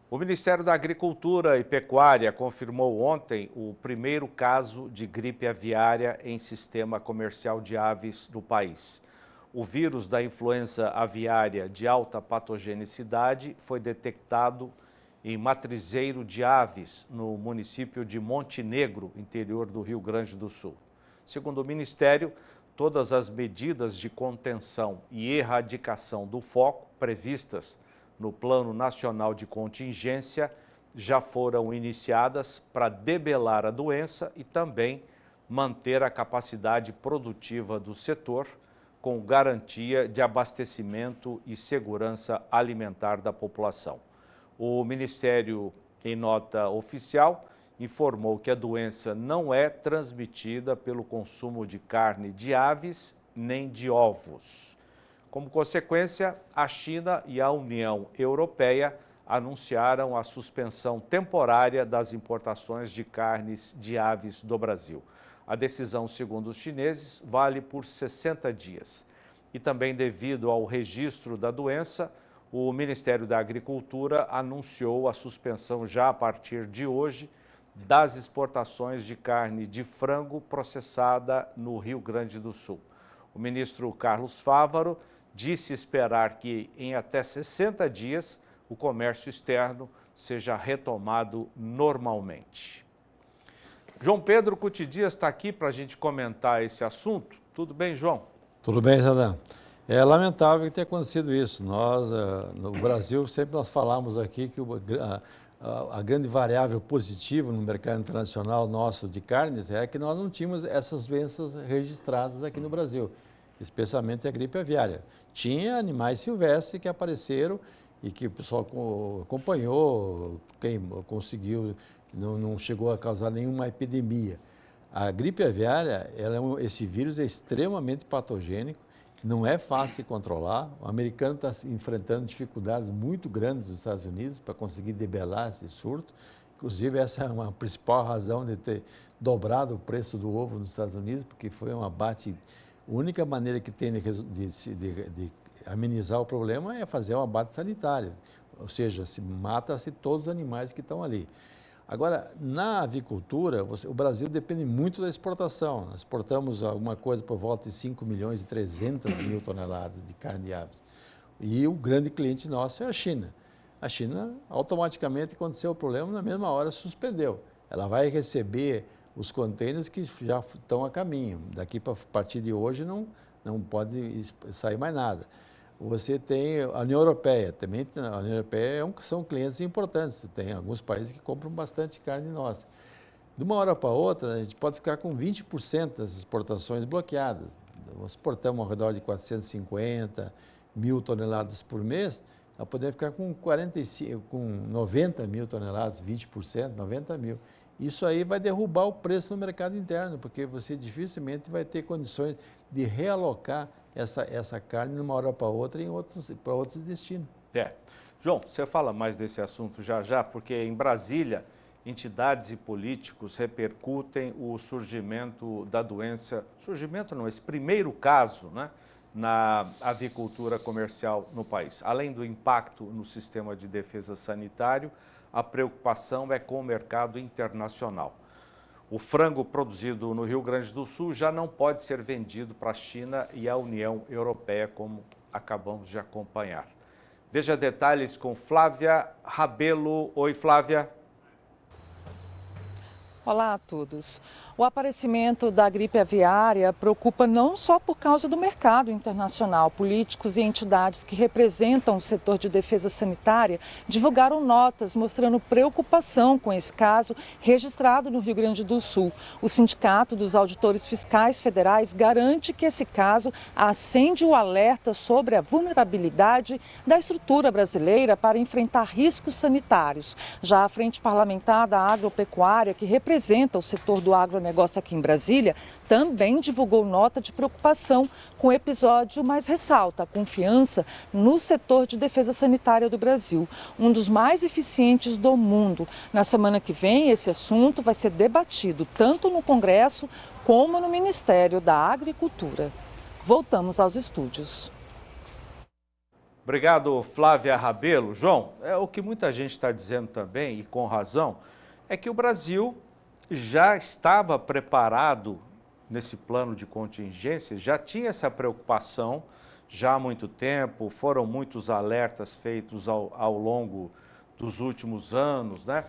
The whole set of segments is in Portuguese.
O Ministério da Agricultura e Pecuária confirmou ontem o primeiro caso de gripe aviária em sistema comercial de aves do país. O vírus da influenza aviária de alta patogenicidade foi detectado em matrizeiro de aves no município de Montenegro, interior do Rio Grande do Sul. Segundo o Ministério, todas as medidas de contenção e erradicação do foco previstas no Plano Nacional de Contingência já foram iniciadas para debelar a doença e também manter a capacidade produtiva do setor com garantia de abastecimento e segurança alimentar da população. O Ministério, em nota oficial, informou que a doença não é transmitida pelo consumo de carne de aves nem de ovos. Como consequência, a China e a União Europeia anunciaram a suspensão temporária das importações de carnes de aves do Brasil. A decisão, segundo os chineses, vale por 60 dias. E também devido ao registro da doença, o Ministério da Agricultura anunciou a suspensão já a partir de hoje das exportações de carne de frango processada no Rio Grande do Sul. O ministro Carlos Fávaro disse esperar que em até 60 dias o comércio externo seja retomado normalmente. João Pedro Cutidias está aqui para a gente comentar esse assunto. Tudo bem, João? Tudo bem, Zadam. É lamentável que tenha acontecido isso. Nós, no Brasil, sempre nós falamos aqui que a grande variável positiva no mercado internacional nosso de carnes é que nós não tínhamos essas doenças registradas aqui no Brasil, especialmente a gripe aviária. Tinha animais silvestres que apareceram e que o pessoal acompanhou, quem conseguiu, não chegou a causar nenhuma epidemia. A gripe aviária, esse vírus é extremamente patogênico, não é fácil de controlar. O americano está enfrentando dificuldades muito grandes nos Estados Unidos para conseguir debelar esse surto. Inclusive, essa é uma principal razão de ter dobrado o preço do ovo nos Estados Unidos, porque foi um abate. A única maneira que tem de amenizar o problema é fazer um abate sanitário, ou seja, mata-se todos os animais que estão ali. Agora, na avicultura, o Brasil depende muito da exportação. Nós exportamos alguma coisa por volta de 5.300.000 toneladas de carne de aves. E o grande cliente nosso é a China. A China, automaticamente, aconteceu o problema, na mesma hora suspendeu. Ela vai receber os contêineres que já estão a caminho. Daqui para partir de hoje não pode sair mais nada. Você tem a União Europeia, também a União Europeia são clientes importantes, tem alguns países que compram bastante carne nossa. De uma hora para outra, a gente pode ficar com 20% das exportações bloqueadas. Nós exportamos ao redor de 450.000 toneladas por mês, nós podemos ficar com 90.000 toneladas, 20%, 90.000. Isso aí vai derrubar o preço no mercado interno, porque você dificilmente vai ter condições de realocar essa carne de uma hora para outra para outros destinos. João, você fala mais desse assunto já, porque em Brasília, entidades e políticos repercutem o surgimento da doença, esse primeiro caso, né, na avicultura comercial no país. Além do impacto no sistema de defesa sanitário, a preocupação é com o mercado internacional. O frango produzido no Rio Grande do Sul já não pode ser vendido para a China e a União Europeia, como acabamos de acompanhar. Veja detalhes com Flávia Rabelo. Oi, Flávia. Olá a todos. O aparecimento da gripe aviária preocupa não só por causa do mercado internacional. Políticos e entidades que representam o setor de defesa sanitária divulgaram notas mostrando preocupação com esse caso registrado no Rio Grande do Sul. O Sindicato dos Auditores Fiscais Federais garante que esse caso acende o alerta sobre a vulnerabilidade da estrutura brasileira para enfrentar riscos sanitários. Já a Frente Parlamentar da Agropecuária, que representa o setor do agronegócio aqui em Brasília, também divulgou nota de preocupação com o episódio, mas ressalta a confiança no setor de defesa sanitária do Brasil, um dos mais eficientes do mundo. Na semana que vem, esse assunto vai ser debatido tanto no Congresso como no Ministério da Agricultura. Voltamos aos estúdios. Obrigado, Flávia Rabelo. João, o que muita gente está dizendo também, e com razão, é que o Brasil já estava preparado nesse plano de contingência, já tinha essa preocupação já há muito tempo, foram muitos alertas feitos ao longo dos últimos anos, né?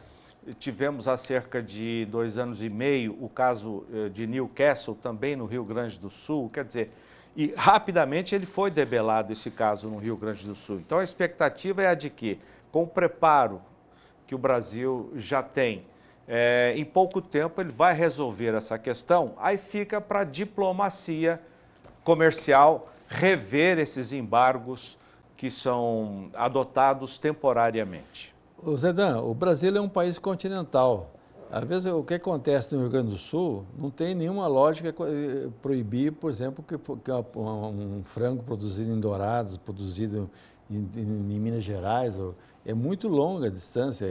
Tivemos há cerca de 2 anos e meio o caso de Newcastle, também no Rio Grande do Sul, quer dizer, e rapidamente ele foi debelado esse caso no Rio Grande do Sul. Então a expectativa é a de que, com o preparo que o Brasil já tem, em pouco tempo ele vai resolver essa questão, aí fica para a diplomacia comercial rever esses embargos que são adotados temporariamente. O Zedan, o Brasil é um país continental. Às vezes o que acontece no Rio Grande do Sul não tem nenhuma lógica proibir, por exemplo, que um frango produzido em Dourados, produzido em Minas Gerais, é muito longa a distância.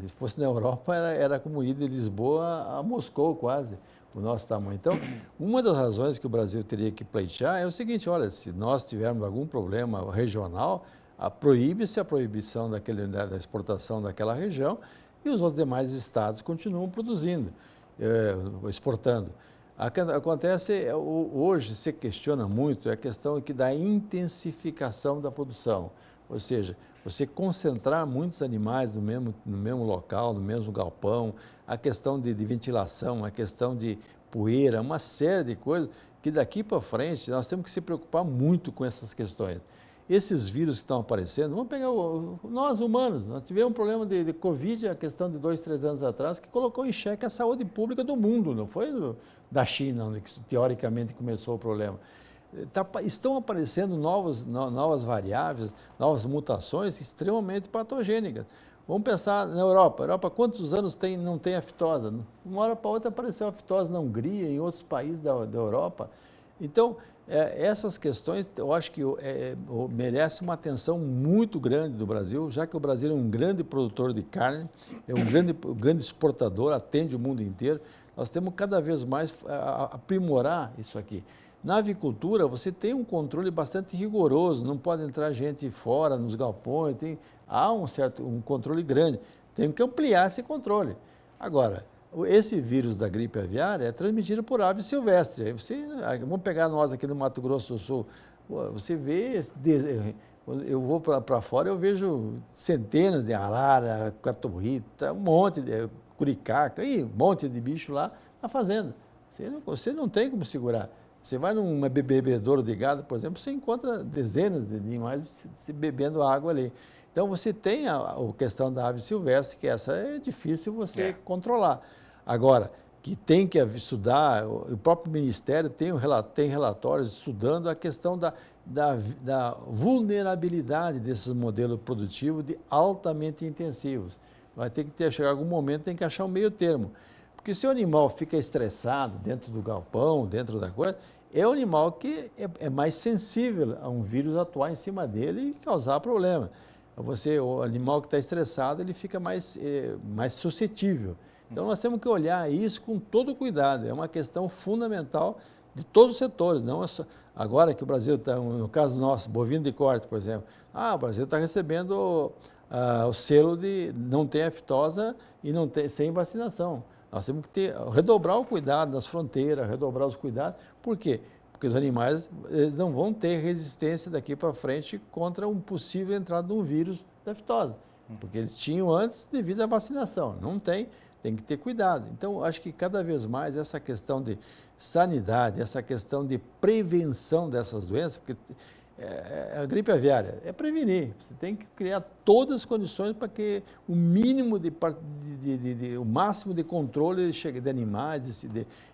Se fosse na Europa, era como ir de Lisboa a Moscou quase, o nosso tamanho. Então, uma das razões que o Brasil teria que pleitear é o seguinte, olha, se nós tivermos algum problema regional, proíbe-se a proibição da exportação daquela região e os outros demais estados continuam produzindo, exportando. Acontece, hoje se questiona muito a questão da intensificação da produção, ou seja, você concentrar muitos animais no mesmo local, no mesmo galpão, a questão de ventilação, a questão de poeira, uma série de coisas que daqui para frente nós temos que se preocupar muito com essas questões. Esses vírus que estão aparecendo, vamos pegar nós humanos, nós tivemos um problema de Covid, a questão de 2, 3 anos atrás, que colocou em xeque a saúde pública do mundo, não foi da China, onde teoricamente começou o problema. Estão aparecendo novas variáveis, novas mutações extremamente patogênicas. Vamos pensar na Europa. A Europa, quantos anos não tem aftosa? Uma hora para outra apareceu aftosa na Hungria, em outros países da Europa. Então, essas questões, eu acho que merece uma atenção muito grande do Brasil, já que o Brasil é um grande produtor de carne, é um grande exportador, atende o mundo inteiro. Nós temos cada vez mais aprimorar isso aqui. Na avicultura, você tem um controle bastante rigoroso, não pode entrar gente fora nos galpões, há um controle grande. Tem que ampliar esse controle. Agora, esse vírus da gripe aviária é transmitido por ave silvestre. Vamos pegar nós aqui no Mato Grosso do Sul, você vê, eu vou para fora, eu vejo centenas de arara, caturrita, um monte de curicaca, um monte de bicho lá na fazenda. Você não tem como segurar. Você vai num bebedouro de gado, por exemplo, você encontra dezenas de animais se bebendo água ali. Então, você tem a questão da ave silvestre, que essa é difícil você controlar. Agora, que tem que estudar, o próprio Ministério tem relatórios estudando a questão da vulnerabilidade desses modelos produtivos altamente intensivos. Vai ter que chegar algum momento, tem que achar um meio termo. Porque se o animal fica estressado dentro do galpão, dentro da coisa, é um animal que é mais sensível a um vírus atuar em cima dele e causar problema. O animal que está estressado, ele fica mais suscetível. Então, nós temos que olhar isso com todo cuidado. É uma questão fundamental de todos os setores. Não é só, agora que o Brasil está, no caso nosso, bovino de corte, por exemplo, o Brasil está recebendo o selo de não ter aftosa e sem vacinação. Nós temos que redobrar o cuidado nas fronteiras, redobrar os cuidados. Por quê? Porque os animais eles não vão ter resistência daqui para frente contra um possível entrada de um vírus da aftosa. Porque eles tinham antes devido à vacinação. Não tem que ter cuidado. Então, acho que cada vez mais essa questão de sanidade, essa questão de prevenção dessas doenças, porque a gripe aviária é prevenir. Você tem que criar todas as condições para que o mínimo o máximo de controle de animais,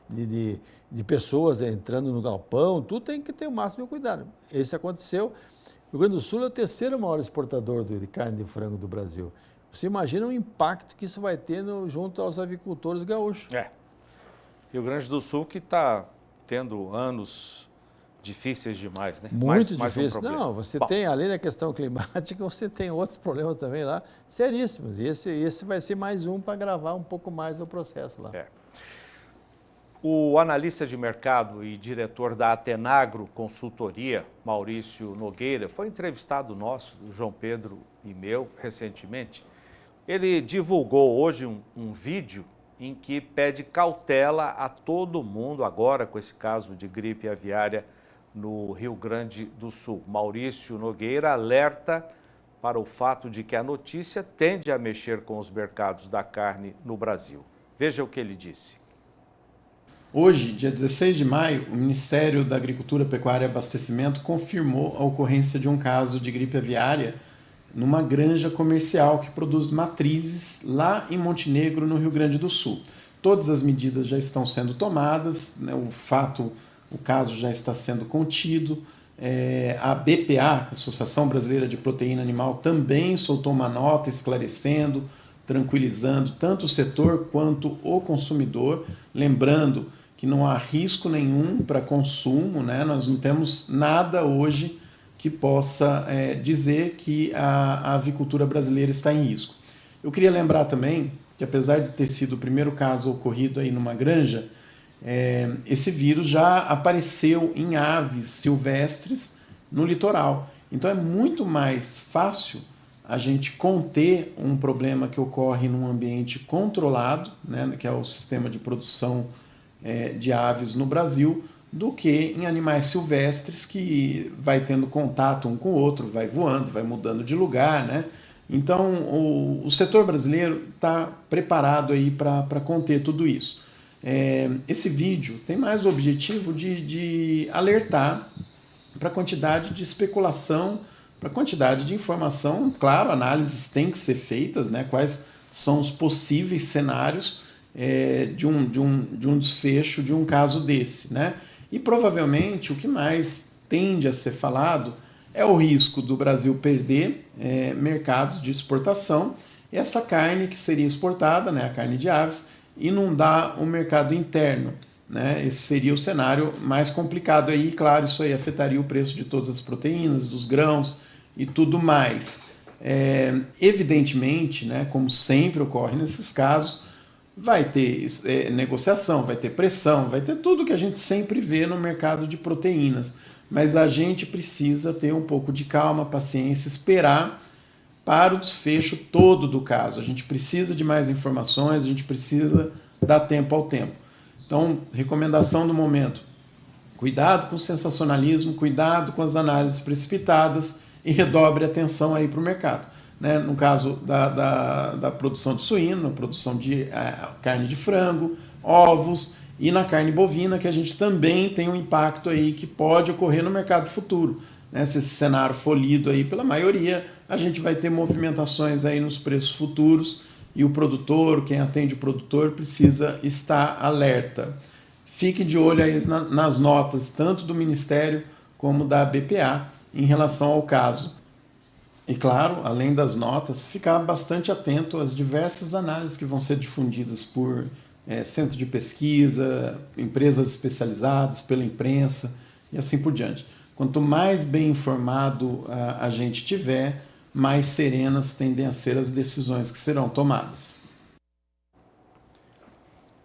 de pessoas entrando no galpão, tudo tem que ter o máximo de cuidado. Esse aconteceu. O Rio Grande do Sul é o terceiro maior exportador de carne de frango do Brasil. Você imagina o impacto que isso vai ter junto aos avicultores gaúchos. Rio Grande do Sul que está tendo anos difíceis demais, né? Muito difícil. Não, você tem, além da questão climática, você tem outros problemas também lá, seríssimos. E esse vai ser mais um para agravar um pouco mais o processo lá. O analista de mercado e diretor da Atenagro Consultoria, Maurício Nogueira, foi entrevistado nosso, do João Pedro e meu, recentemente. Ele divulgou hoje um vídeo em que pede cautela a todo mundo agora com esse caso de gripe aviária no Rio Grande do Sul. Maurício Nogueira alerta para o fato de que a notícia tende a mexer com os mercados da carne no Brasil. Veja o que ele disse. Hoje, dia 16 de maio, o Ministério da Agricultura, Pecuária e Abastecimento confirmou a ocorrência de um caso de gripe aviária numa granja comercial que produz matrizes lá em Montenegro, no Rio Grande do Sul. Todas as medidas já estão sendo tomadas, né, o caso já está sendo contido. A BPA, Associação Brasileira de Proteína Animal, também soltou uma nota esclarecendo, tranquilizando tanto o setor quanto o consumidor, lembrando que não há risco nenhum para consumo, né? Nós não temos nada hoje que possa dizer que a avicultura brasileira está em risco. Eu queria lembrar também que, apesar de ter sido o primeiro caso ocorrido aí numa granja, esse vírus já apareceu em aves silvestres no litoral. Então é muito mais fácil a gente conter um problema que ocorre num ambiente controlado, né, que é o sistema de produção de aves no Brasil, do que em animais silvestres que vai tendo contato um com o outro, vai voando, vai mudando de lugar, né? Então o setor brasileiro está preparado aí para conter tudo isso. Esse vídeo tem mais o objetivo de alertar para a quantidade de especulação, para a quantidade de informação. Claro, análises têm que ser feitas, né? Quais são os possíveis cenários de um desfecho de um caso desse, né? E provavelmente o que mais tende a ser falado é o risco do Brasil perder mercados de exportação, e essa carne que seria exportada, né, a carne de aves, inundar o mercado interno, né? Esse seria o cenário mais complicado aí, claro, isso aí afetaria o preço de todas as proteínas, dos grãos e tudo mais. Evidentemente, né, como sempre ocorre nesses casos, vai ter negociação, vai ter pressão, vai ter tudo que a gente sempre vê no mercado de proteínas, mas a gente precisa ter um pouco de calma, paciência, esperar para o desfecho todo do caso. A gente precisa de mais informações, a gente precisa dar tempo ao tempo. Então, recomendação do momento: cuidado com o sensacionalismo, cuidado com as análises precipitadas e redobre a atenção aí para o mercado. Né? No caso da produção de suíno, na produção de carne de frango, ovos, e na carne bovina, que a gente também tem um impacto aí que pode ocorrer no mercado futuro. Né? Se esse cenário for lido aí pela maioria, a gente vai ter movimentações aí nos preços futuros, e o produtor, quem atende o produtor, precisa estar alerta. Fique de olho aí nas notas, tanto do Ministério como da BPA, em relação ao caso. E claro, além das notas, ficar bastante atento às diversas análises que vão ser difundidas por centros de pesquisa, empresas especializadas, pela imprensa e assim por diante. Quanto mais bem informado a gente tiver, mais serenas tendem a ser as decisões que serão tomadas.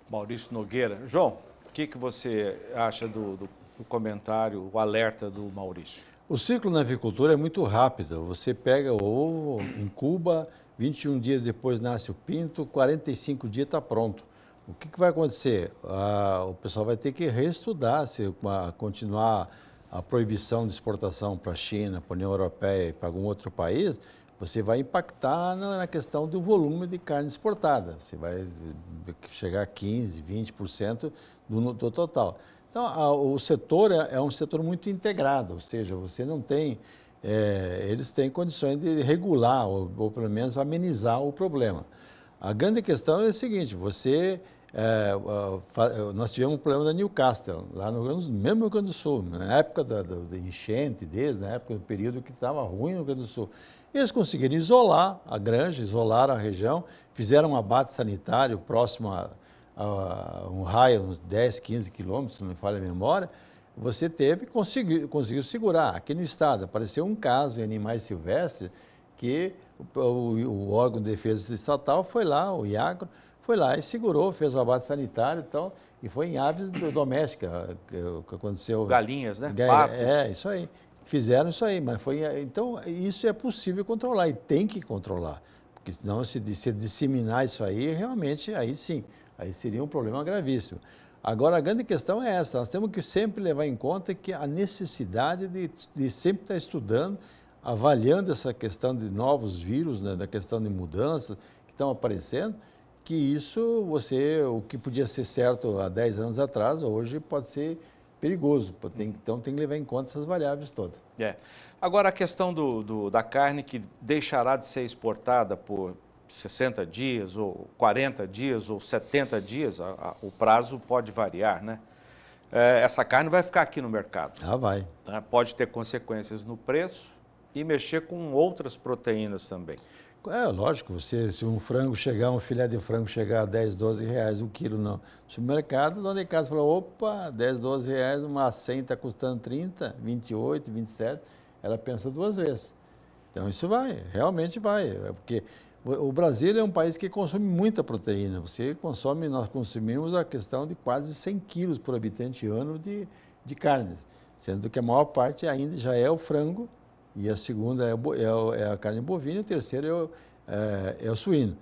Maurício Nogueira. João, o que você acha do comentário, o alerta do Maurício? O ciclo na avicultura é muito rápido. Você pega o ovo, incuba, 21 dias depois nasce o pinto, 45 dias está pronto. O que vai acontecer? O pessoal vai ter que reestudar se continuar a proibição de exportação para a China, para a União Europeia e para algum outro país. Você vai impactar na questão do volume de carne exportada. Você vai chegar a 15%, 20% do total. Então, o setor é um setor muito integrado, ou seja, você não tem... eles têm condições de regular, ou pelo menos amenizar o problema. A grande questão é o seguinte: nós tivemos um problema da Newcastle, lá no mesmo Rio Grande do Sul, na época da enchente na época do período que estava ruim no Rio Grande do Sul. Eles conseguiram isolar a granja, isolaram a região, fizeram um abate sanitário próximo a um raio, uns 10, 15 quilômetros, se não me falha a memória. Você conseguiu segurar. Aqui no estado apareceu um caso em animais silvestres que o órgão de defesa estatal foi lá, o IAGRO, foi lá e segurou, fez o abate sanitário e tal, e foi em aves domésticas que aconteceu. Galinhas, né? Patos. Isso aí. Fizeram isso aí, mas foi... Então, isso é possível controlar e tem que controlar. Porque senão, se disseminar isso aí, realmente, aí sim, aí seria um problema gravíssimo. Agora, a grande questão é essa, nós temos que sempre levar em conta que a necessidade de sempre estar estudando, avaliando essa questão de novos vírus, né, da questão de mudanças que estão aparecendo, que isso, o que podia ser certo há 10 anos atrás, hoje pode ser perigoso. Então, tem que levar em conta essas variáveis todas. Agora, a questão da carne que deixará de ser exportada por 60 dias, ou 40 dias, ou 70 dias, o prazo pode variar, né? Essa carne vai ficar aqui no mercado. Vai. Tá? Pode ter consequências no preço e mexer com outras proteínas também. Lógico, se um filé de frango chegar a 10, 12 reais o quilo no supermercado, dona de casa fala, opa, 10, 12 reais, uma 100 está custando 30, 28, 27, ela pensa duas vezes. Então isso realmente vai, porque o Brasil é um país que consome muita proteína, nós consumimos a questão de quase 100 quilos por habitante ano de carnes, sendo que a maior parte ainda já é o frango, e a segunda é a carne bovina, e o terceiro é o suíno.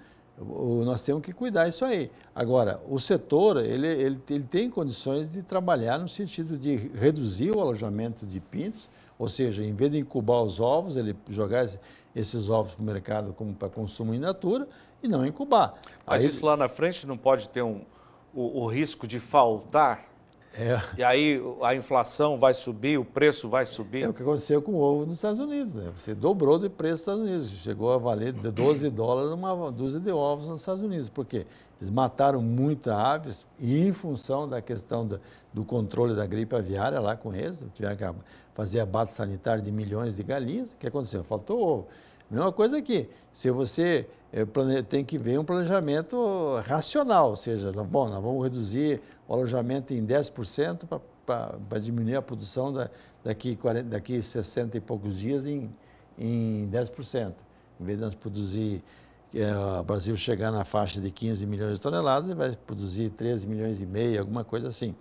Nós temos que cuidar disso aí. Agora, o setor, ele tem condições de trabalhar no sentido de reduzir o alojamento de pintos, ou seja, em vez de incubar os ovos, ele jogar esses ovos para o mercado como para consumo in natura e não incubar. Mas isso lá na frente não pode ter o risco de faltar? E aí a inflação vai subir, o preço vai subir? É o que aconteceu com o ovo nos Estados Unidos. Né? Você dobrou de preço nos Estados Unidos. Chegou a valer $12 uma dúzia de ovos nos Estados Unidos. Por quê? Eles mataram muitas aves e em função da questão do controle da gripe aviária lá com eles, tiveram que fazer abate sanitário de milhões de galinhas. O que aconteceu? Faltou ovo. Mesma coisa aqui. Se você tem que ver um planejamento racional, ou seja, nós vamos reduzir o alojamento em 10% para diminuir a produção daqui 60 e poucos dias em 10%. Em vez de nós produzir, o Brasil chegar na faixa de 15 milhões de toneladas, ele vai produzir 13 milhões e meio, alguma coisa assim.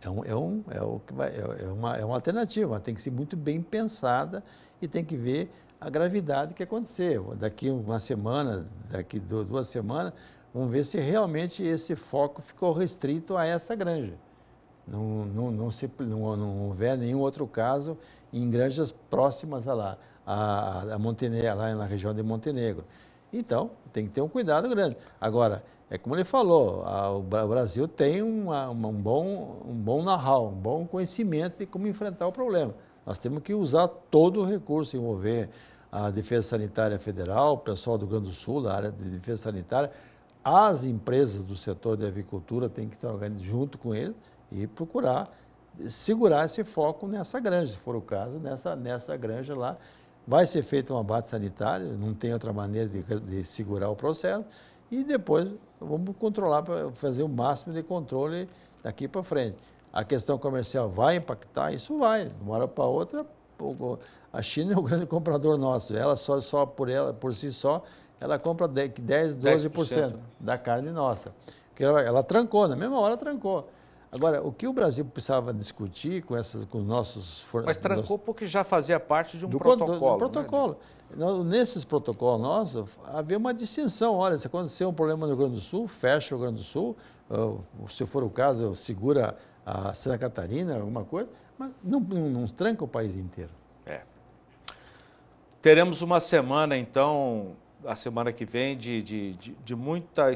É uma alternativa, mas tem que ser muito bem pensada e tem que ver a gravidade que aconteceu. Daqui uma semana, daqui 2 semanas, vamos ver se realmente esse foco ficou restrito a essa granja. Não houver nenhum outro caso em granjas próximas a Montenegro, lá na região de Montenegro. Então, tem que ter um cuidado grande. Agora, como ele falou, o Brasil tem um bom know-how, um bom conhecimento de como enfrentar o problema. Nós temos que usar todo o recurso, envolver a Defesa Sanitária Federal, o pessoal do Rio Grande do Sul, da área de Defesa Sanitária, as empresas do setor de avicultura têm que estar organizadas junto com eles e procurar segurar esse foco nessa granja, se for o caso, nessa granja lá. Vai ser feito um abate sanitário, não tem outra maneira de segurar o processo, e depois vamos controlar, para fazer o máximo de controle daqui para frente. A questão comercial vai impactar? Isso vai, de uma hora para outra. A China é o grande comprador nosso, ela por si só, ela compra 10, 12% da carne nossa. Porque ela trancou, na mesma hora trancou. Agora, o que o Brasil precisava discutir com os nossos fornecedores... Mas trancou porque já fazia parte de um protocolo. Do protocolo. Né? Nesses protocolos nossos, havia uma distinção. Olha, se acontecer um problema no Rio Grande do Sul, fecha o Rio Grande do Sul, se for o caso, segura a Santa Catarina, alguma coisa, mas não tranca o país inteiro. Teremos uma semana, então, a semana que vem, de muita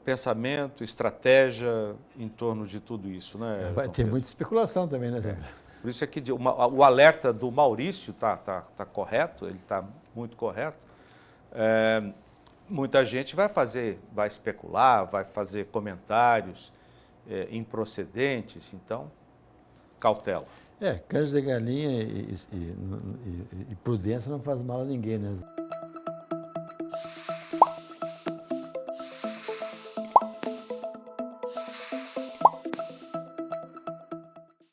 pensamento, estratégia em torno de tudo isso, né? Vai ter muita especulação também, né, Zé? Por isso é que o alerta do Maurício está correto, ele está muito correto. Muita gente vai especular, vai fazer comentários improcedentes, então, cautela. Canja de galinha e prudência não faz mal a ninguém, né?